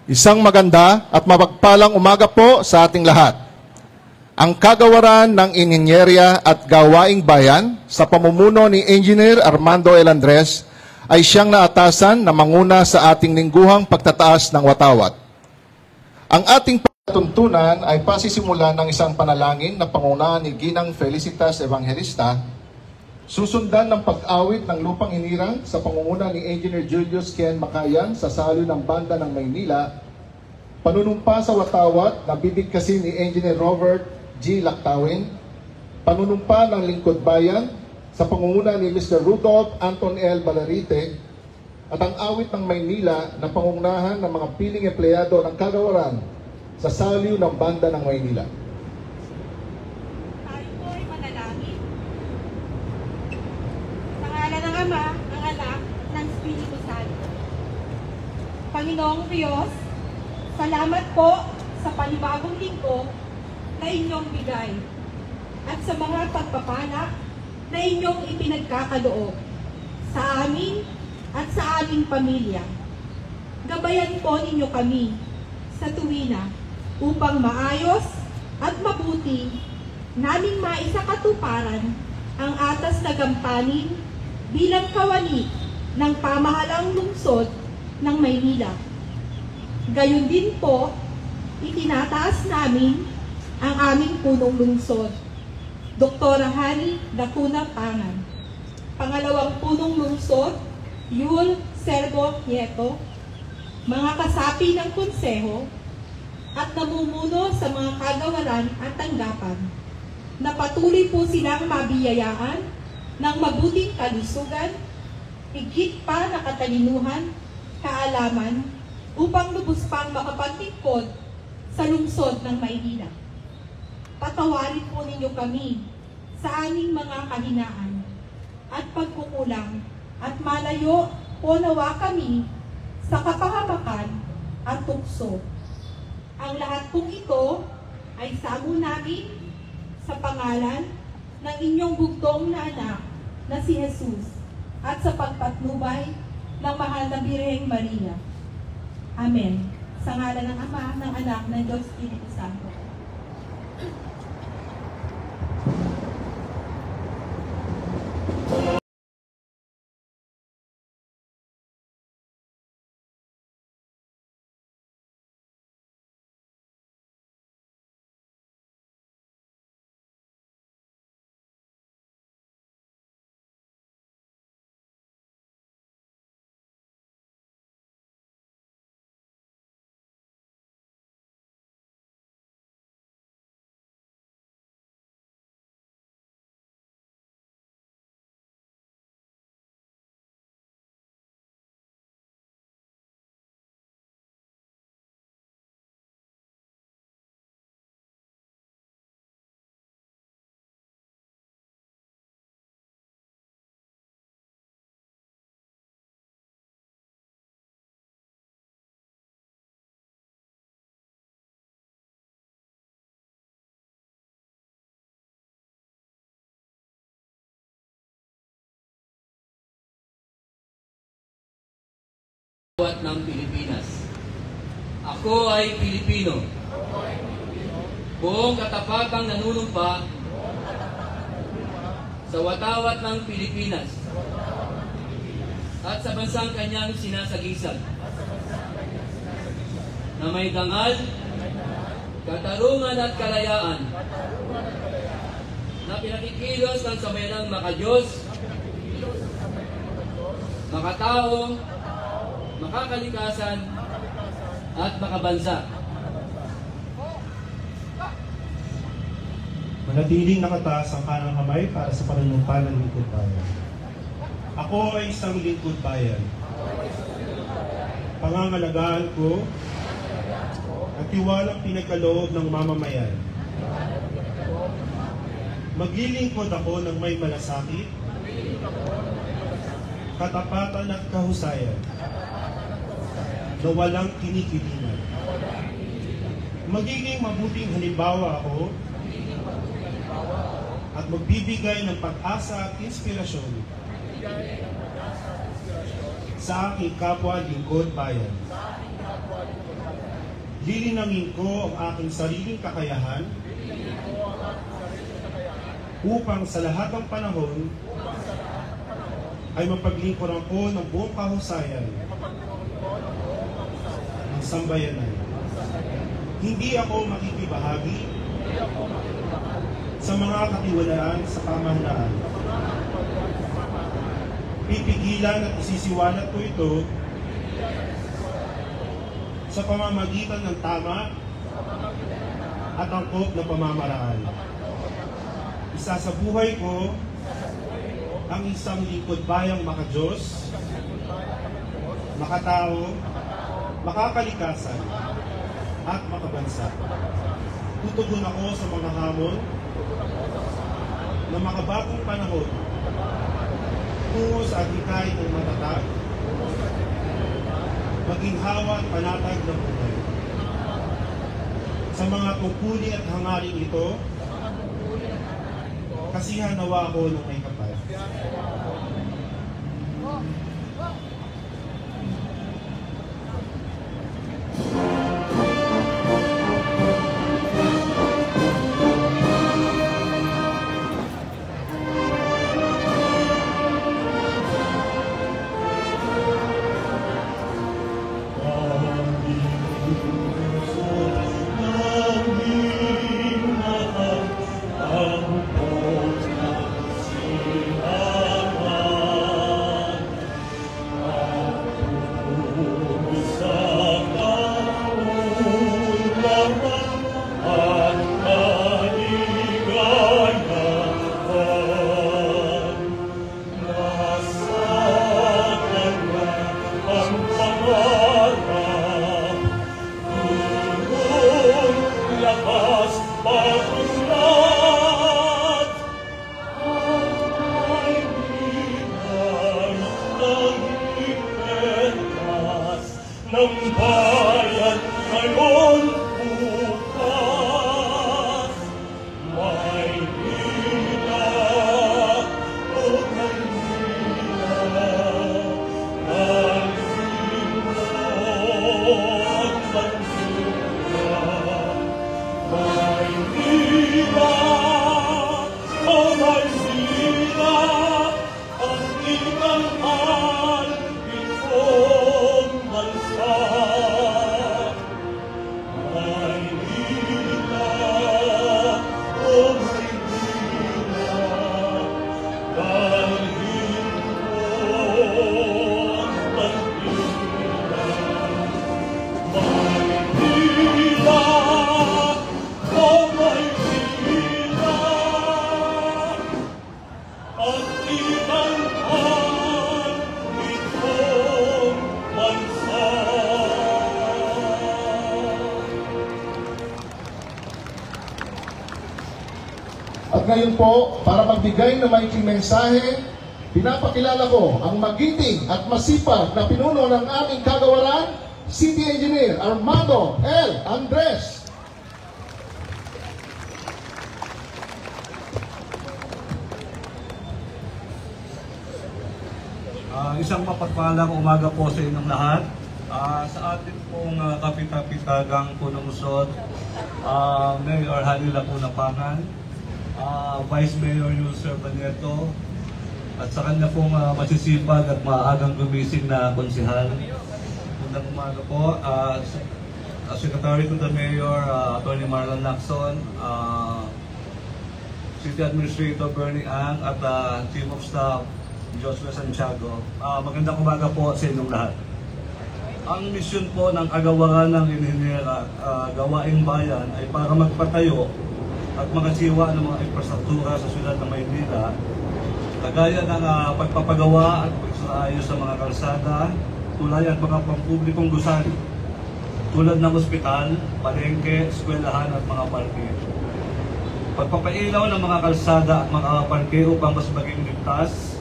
Isang maganda at mapagpalang umaga po sa ating lahat. Ang kagawaran ng Inhinyerya at Gawaing Bayan sa pamumuno ni Engineer Armando L. Andres ay siyang naatasan na manguna sa ating lingguhang pagtataas ng watawat. Ang ating pagtuntunan ay pasisimulan ng isang panalangin na pangunahan ni Ginang Felicitas Evangelista, susundan ng pag-awit ng lupang hinirang sa pangunguna ni Engineer Julius Ken Makayan sa salo ng Banda ng Maynila, panunumpa sa watawat na bibigkasin ni Engineer Robert G. Lactawin, panunumpa ng Lingkod Bayan sa pangunguna ni Mr. Rudolph Anton L. Balarite, at ang awit ng Maynila na pangungunahan ng mga piling empleyado ng kagawaran sa saliw ng Banda ng Maynila. Ama, ang anak ng Espiritu Santo. Panginoong Diyos, salamat po sa panibagong linggo na inyong bigay at sa mga pagpapala na inyong ipinagkakaloob sa amin at sa aming pamilya. Gabayan po ninyo kami sa tuwina upang maayos at mabuti naming maisakatuparan ang atas na gampanin bilang kawani ng pamahalang lungsod ng Maynila. Gayon din po, itinataas namin ang aming punong lungsod, Dr. Hani Lacuna Pangan, pangalawang punong lungsod, Yul Serbo Nieto, mga kasapi ng konseho, at namumuno sa mga kagawaran at tanggapan, na patuloy po silang mabiyayaan ng mabuting kalusugan, higit pa na katalinuhan, kaalaman, upang lubos pang makapaglingkod sa lungsod ng Maynila. Patawarin po ninyo kami sa aming mga kahinaan at pagkukulang, at malayo po nawa kami sa kapahamakan at tukso. Ang lahat pong ito ay samo namin sa pangalan ng inyong bugtong na anak na si Jesus, at sa pagpatnubay ng mahal na Birheng Maria. Amen. Sa ngalan ng Ama, ng Anak, ng Diyos Espiritu Santo. Ng Pilipinas. Ako ay Pilipino. Buong katapatang nanunumpa sa watawat ng Pilipinas at sa bansang kanyang sinasagisag, na may dangal, katarungan at kalayaan, na pinakikilos ng sambayanang makadiyos, makatao, makakalikasan, at makabansa. Manatiling nakataas ang kanang kamay para sa panunumpa ng lingkod bayan. Ako ay isang lingkod bayan. pangangalagaan ko at tiwalang pinagkaloob ng mamamayan. Maglilingkod ako ng may malasakit, katapatan at kahusayan na walang kinikilingan. Magiging mabuting halimbawa ako at magbibigay ng pag-asa at inspirasyon sa aking kapwa lingkod bayan. Lilinangin ko ang aking sariling kakayahan upang sa lahat ng panahon ay mapaglingkuran ko ng buong kahusayan ng sambayanan. Hindi ako makikibahagi sa mga katiwalaan sa pamahalaan. Pipigilan at isisiwalat ko ito sa pamamagitan ng tama at angkop na pamamaraan. Isa sa buhay ko ang isang lingkod bayang makadiyos, makatao, makakalikasan, at makabansa. Tutugon ako sa mga hamon na makabagong panahon tungo sa adhikain ng matatag, maginhawa at panatag ng buhay. Sa mga tungkulin at hangaring ito, kasihan nawa ako ng may kapal. At ngayon po, para magbigay ng maikling mensahe, pinapakilala ko ang magiting at masipag na pinuno ng aming kagawaran, City Engineer Armando L. Andres. Isang mapagpalang umaga po sa inyong lahat. Sa ating pong kapitapitagang punungsod, Mayor Hani Lacuna Pangan, Vice Mayor Yusef Banieto, at sa kanya pong masisipag at maagang gumising na konsihal. Magandang umaga po. Secretary to the Mayor, Atty. Marlon Lacson, City Administrator Bernie Ang, at Chief of Staff Joshua Santiago. Magandang umaga po sa inyong lahat. Ang misyon po ng kagawaran ng Inhinyera Gawaing Bayan ay para magpatayo at magasiwa ng mga infrastruktura sa siyudad ng Maynila, kagaya ng pagpapagawa at pagsaayos sa mga kalsada, tulay at mga pampublikong gusali tulad ng ospital, palengke, eskwelahan at mga parke. Pagpapailaw ng mga kalsada at mga parke upang mas maging ligtas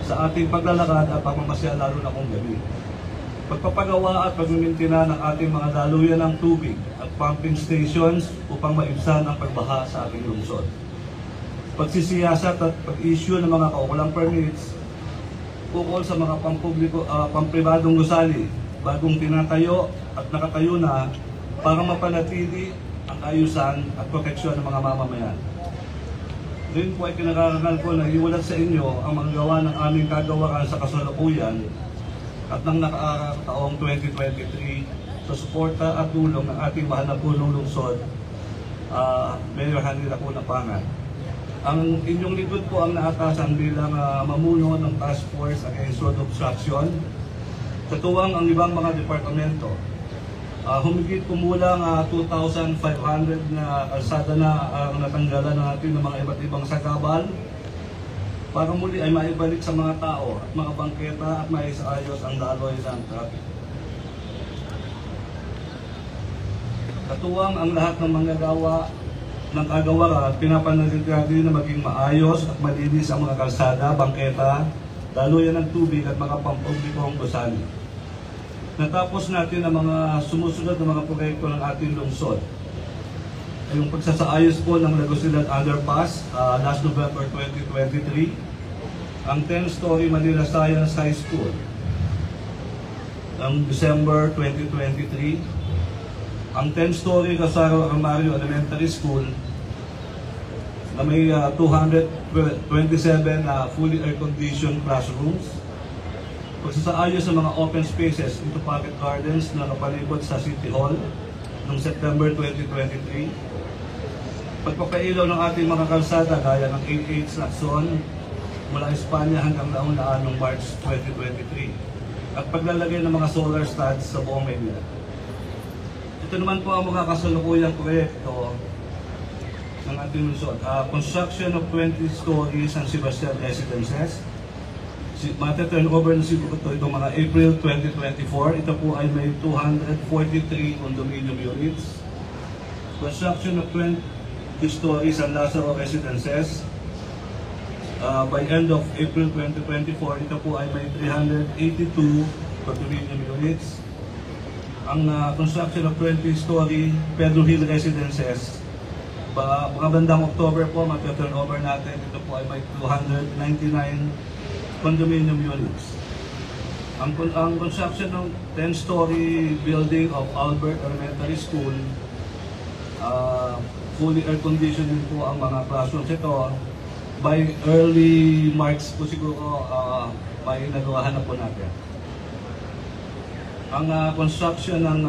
sa ating paglalakad at pagmamasya lalo na kung gabi. Pagpapagawa at pagmimintina ng ating mga daluyan ng tubig at pumping stations upang maibsan ang pagbaha sa ating lungsod. Pagsisiyasat at pag-issue ng mga kaukulang permits ukol sa mga pampribadong gusali bagong tinatayo at nakatayo na para mapanatili ang ayusan at proteksyon ng mga mamamayan. Rin po ay kinakarangal ko na iulat sa inyo ang mga gawa ng aming kagawaran sa kasalukuyan at ng nakataong 2023 sa suporta at tulong ng ating mahal na punong lungsod, Mayor Hanny Lacuna Pangan. Ang inyong likod po ang naatasan bilang mamuno ng Task Force Against Road Obstruction. Katuwang ang ibang mga departamento. Humigit kumulang 2,500 na kalsada na ang natanggalan natin ng mga iba't ibang sagabal para muli ay maibalik sa mga tao at mga bangketa at maisaayos ang daloy ng traffic. Katuwang ang lahat ng mga gawa ng kagawaran, pinapanatili na maging maayos at malinis ang mga kalsada, bangketa, daluyan ng tubig at mga pampublikong gusali. Natapos natin ang mga sumusunod na mga proyekto ng ating lungsod. Yung pagsasaayos po ng Lagosilad Underpass last November 2023, ang 10-story Manila Science High School ng December 2023, ang 10-story Casaro Armario Elementary School na may 227 fully air-conditioned classrooms. Pagsasaayos sa mga open spaces into pocket gardens na napalibot sa City Hall noong September 2023. Pagpapailaw ng ating mga kalsada gaya ng 88 Lacson mula Espanya hanggang Laon-Laan noong March 2023. At paglalagay ng mga solar studs sa buong Maynila. Ito naman po ang mga kasalukuyang proyekto ng ating lungsod. Construction of 20 stories San Sebastian residences. Mata-turn over na siguro itong mga April 2024. Ito po ay may 243 condominium units. Construction of 20 stories San Lazaro residences. By end of April 2024, ito po ay may 382 condominium units. Ang construction of 20-story Pedro Hill residences, mga bandang October po, mag-turnover natin. Ito po ay may 299 condominium units. Ang construction ng 10-story building of Albert Elementary School, fully air-conditioned din po ang mga classrooms. Ito, by early March po siguro, may nagawahan na po natin. Ang construction ng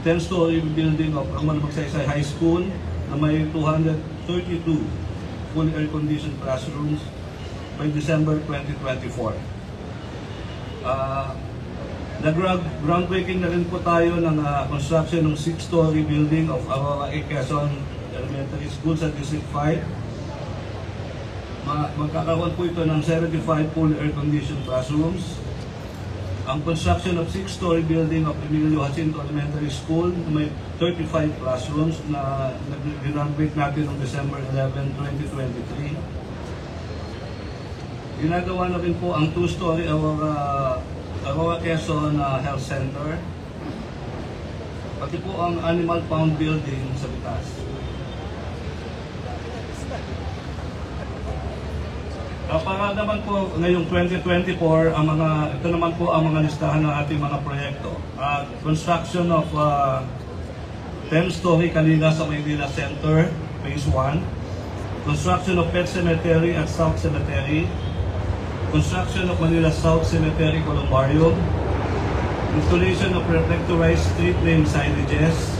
10-story building of Ramon Magsaysay High School na may 232 fully air-conditioned classrooms by December 2024. Groundbreaking na rin po tayo ng construction ng 6-story building of Aurora A. Quezon Elementary School sa District 5. Magkakaroon po ito ng 75 fully air-conditioned classrooms. Ang construction of 6-story building of Emilio Jacinto Elementary School na may 35 classrooms na nag-groundbreak natin noong December 11, 2023. Ginagawa na rin po ang 2-story Aurora Quezon Health Center. Pati po ang Animal Pound Building sa Bitas. Para naman po ngayong 2024, ito naman po ang mga listahan ng ating mga proyekto. Construction of 10-story Kalina sa Maynila Center, Phase 1. Construction of Pet Cemetery at South Cemetery. Construction of Manila South Cemetery, Columbarium. Installation of reflectorized street name signages.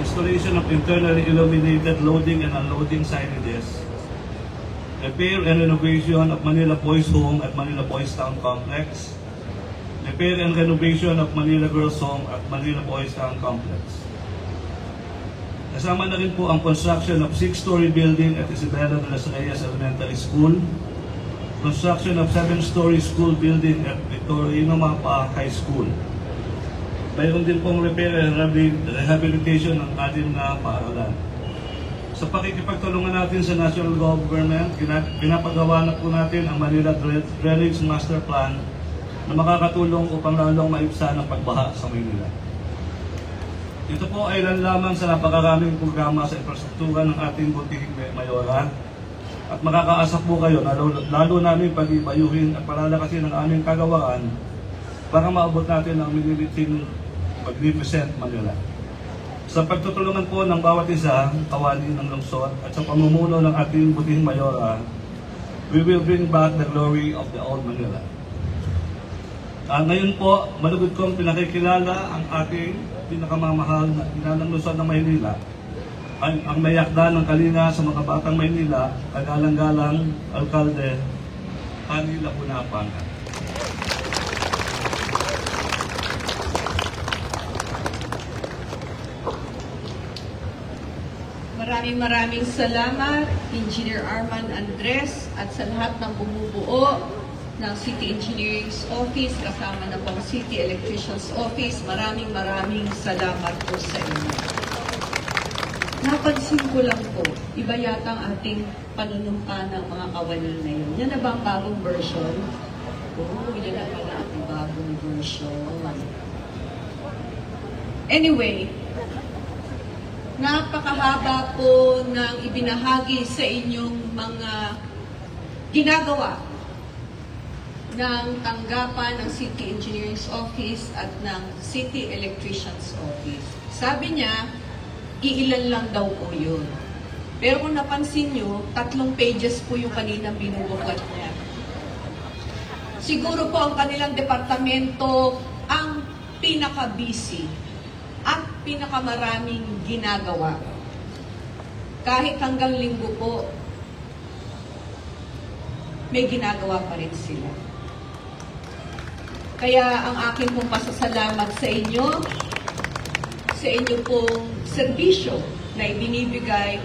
Installation of internally illuminated loading and unloading signages. Repair and renovation of Manila Boys Home at Manila Boys Town Complex. Repair and renovation of Manila Girls Home at Manila Boys Town Complex. Kasama na rin po ang construction of 6-story building at Isabela de las Reyes Elementary School. construction of 7-story school building at Victorino Mapa High School. Mayroon din pong repair and rehabilitation ng ating na paaralan. Sa pakikipagtulungan natin sa national government, pinapagawa na po natin ang Manila Drainage Master Plan na makakatulong upang lalong maibsan ang pagbaha sa Manila. Ito po ay ilan lamang sa napakaraming programa sa infrastruktura ng ating butihing mayora at makakaasa po kayo na lalo namin pag-ibayuhin at palalakasin ang aming kagawaan para maabot natin ang miniliting magnificent Manila. Sa pagtutulungan po ng bawat isa, kawani ng lungsod at sa pamumuno ng ating butihing mayora, we will bring back the glory of the old Manila. Ngayon po, malugod kong pinakikilala ang ating pinakamamahal na inanang lungsod ng Maynila, ang mayakda ng kalinga sa mga batang Maynila, kagalang-galang Alkalde, Hani Lacuna. Maraming salamat, Engineer Arman Andres, at sa lahat ng bumubuo ng City Engineering's Office, kasama na pong City Electrician's Office. Maraming salamat po sa inyo. Napansin ko lang po, iba yata ang ating panunumpa ng mga kawani na yun. Yan na ba ang bagong version? Oo, yan na pala ang bagong version. Anyway, napakahaba po ng ibinahagi sa inyong mga ginagawa ng tanggapan ng City Engineering's Office at ng City Electrician's Office. Sabi niya, iilan lang daw po yun. Pero kung napansin nyo, 3 pages po yung kaninang binubukat niya. Siguro po ang kanilang departamento ang pinaka-busy at pinakamaraming ginagawa. Kahit hanggang linggo po, may ginagawa pa rin sila. Kaya ang akin pong pasasalamat sa inyo pong serbisyo na ibinibigay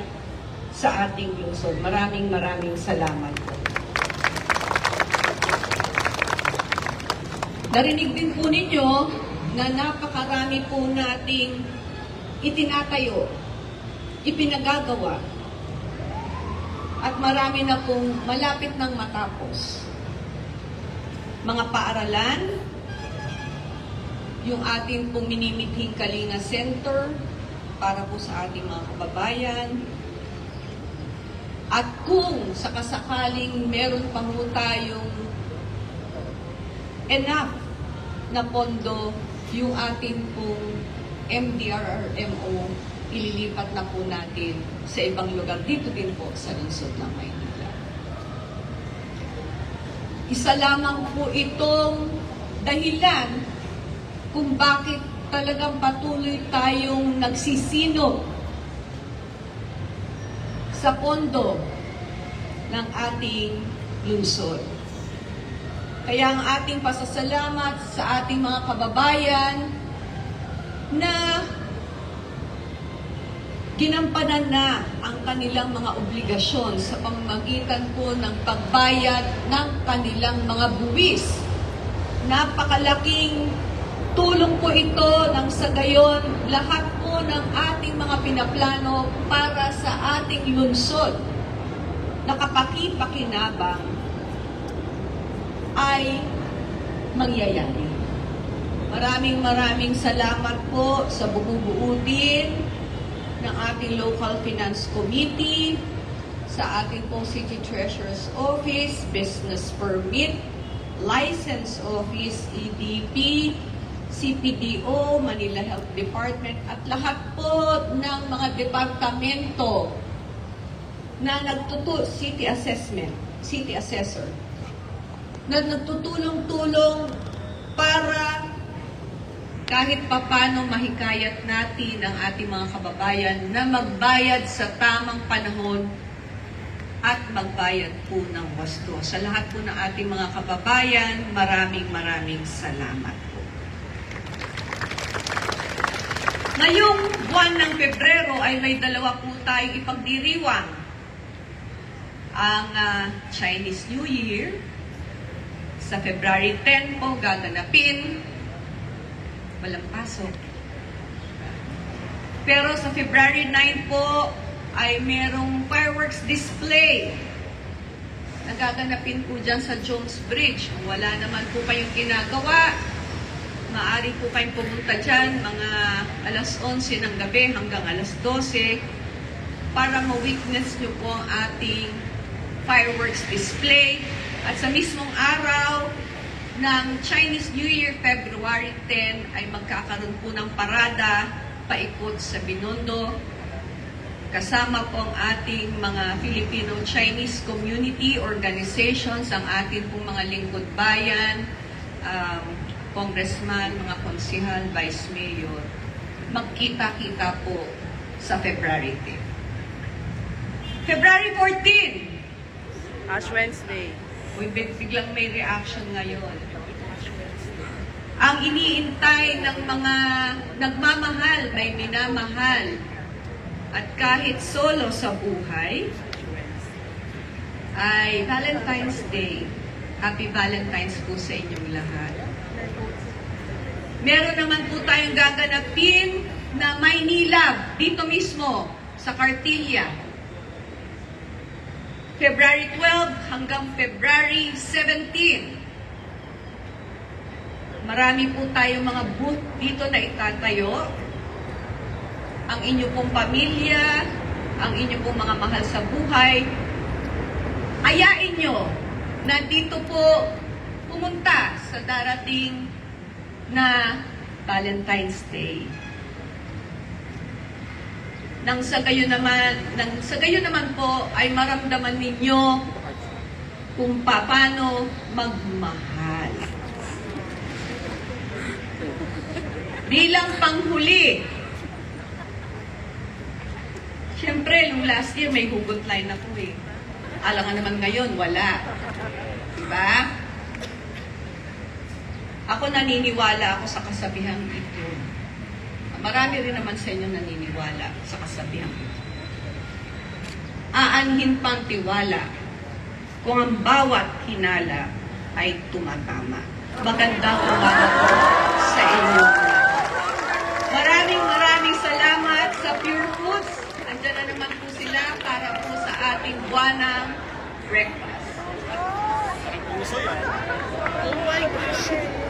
sa ating lungsod. Maraming salamat po. Narinig din po ninyo na napakarami po nating itinatayo, ipinagagawa, at marami na pong malapit ng matapos. Mga paaralan, yung ating pong minimithing Kalinga Center para po sa ating mga kababayan. At kung sakasakaling meron pa po tayong enough na pondo, yung ating pong MDRRMO, ililipat na po natin sa ibang lugar. Dito din po sa lungsod ng Maynila. Isa lamang po itong dahilan kung bakit talagang patuloy tayong nagsisino sa pondo ng ating lungsod. Kaya ang ating pasasalamat sa ating mga kababayan na ginampanan na ang kanilang mga obligasyon sa pamamagitan po ng pagbayad ng kanilang mga buwis. Napakalaking tulong po ito nang sa gayon lahat po ng ating mga pinaplano para sa ating lungsod na kapaki-pakinabang ay mangyayari. Maraming salamat po sa bumubuo din ng ating Local Finance Committee, sa ating pong City Treasurer's Office, Business Permit, License Office, EDP, CPDO, Manila Health Department, at lahat po ng mga departamento na City Assessment, City Assessor, na nagtutulong-tulong para kahit papano mahikayat natin ang ating mga kababayan na magbayad sa tamang panahon at magbayad po ng wasto. Sa lahat po ng ating mga kababayan, maraming salamat po. Ngayong buwan ng Pebrero ay may 2 po tayong ipagdiriwang. ang Chinese New Year. Sa February 10 po gaganapin. Walang pasok. Pero sa February 9 po ay merong fireworks display. Nagaganapin po dyan sa Jones Bridge. Kung wala naman po kayong ginagawa, maaari po kayong pumunta dyan mga alas 11 ng gabi hanggang alas 12 para ma-witness nyo po ang ating fireworks display. At sa mismong araw ng Chinese New Year, February 10, ay magkakaroon po ng parada paikot sa Binondo. Kasama po ang ating mga Filipino-Chinese community organizations, ang ating pong mga lingkod bayan, congressman, mga konsihal, vice mayor. Magkita-kita po sa February 10. February 14, Ash Wednesday. uy, biglang may reaction ngayon. Ang iniintay ng mga nagmamahal, may minamahal, at kahit solo sa buhay, ay Valentine's Day. Happy Valentine's po sa inyong lahat. Meron naman po tayong gaganapin na Maynilab, dito mismo, sa Cartilla. February 12 hanggang February 17. Marami po tayong mga booth dito na itatayo. Ang inyo pong pamilya, ang inyo pong mga mahal sa buhay, ayain nyo na dito po pumunta sa darating na Valentine's Day. Nang sa gayon naman po ay maramdaman ninyo kung paano magmahal. Bilang panghuli, siyempre, nung last year may hugot line ako eh. Alangan naman ngayon, wala. Diba? Ako naniniwala ako sa kasabihang ito. Marami rin naman sa inyo naniniwala sa kasabihang ito. Aanhin pang tiwala kung ang bawat hinala ay tumatama. Magandang umaga po sa inyo. Maraming salamat sa Pure Foods. Andiyan na naman po sila para po sa ating buwanang breakfast. Oh my gosh.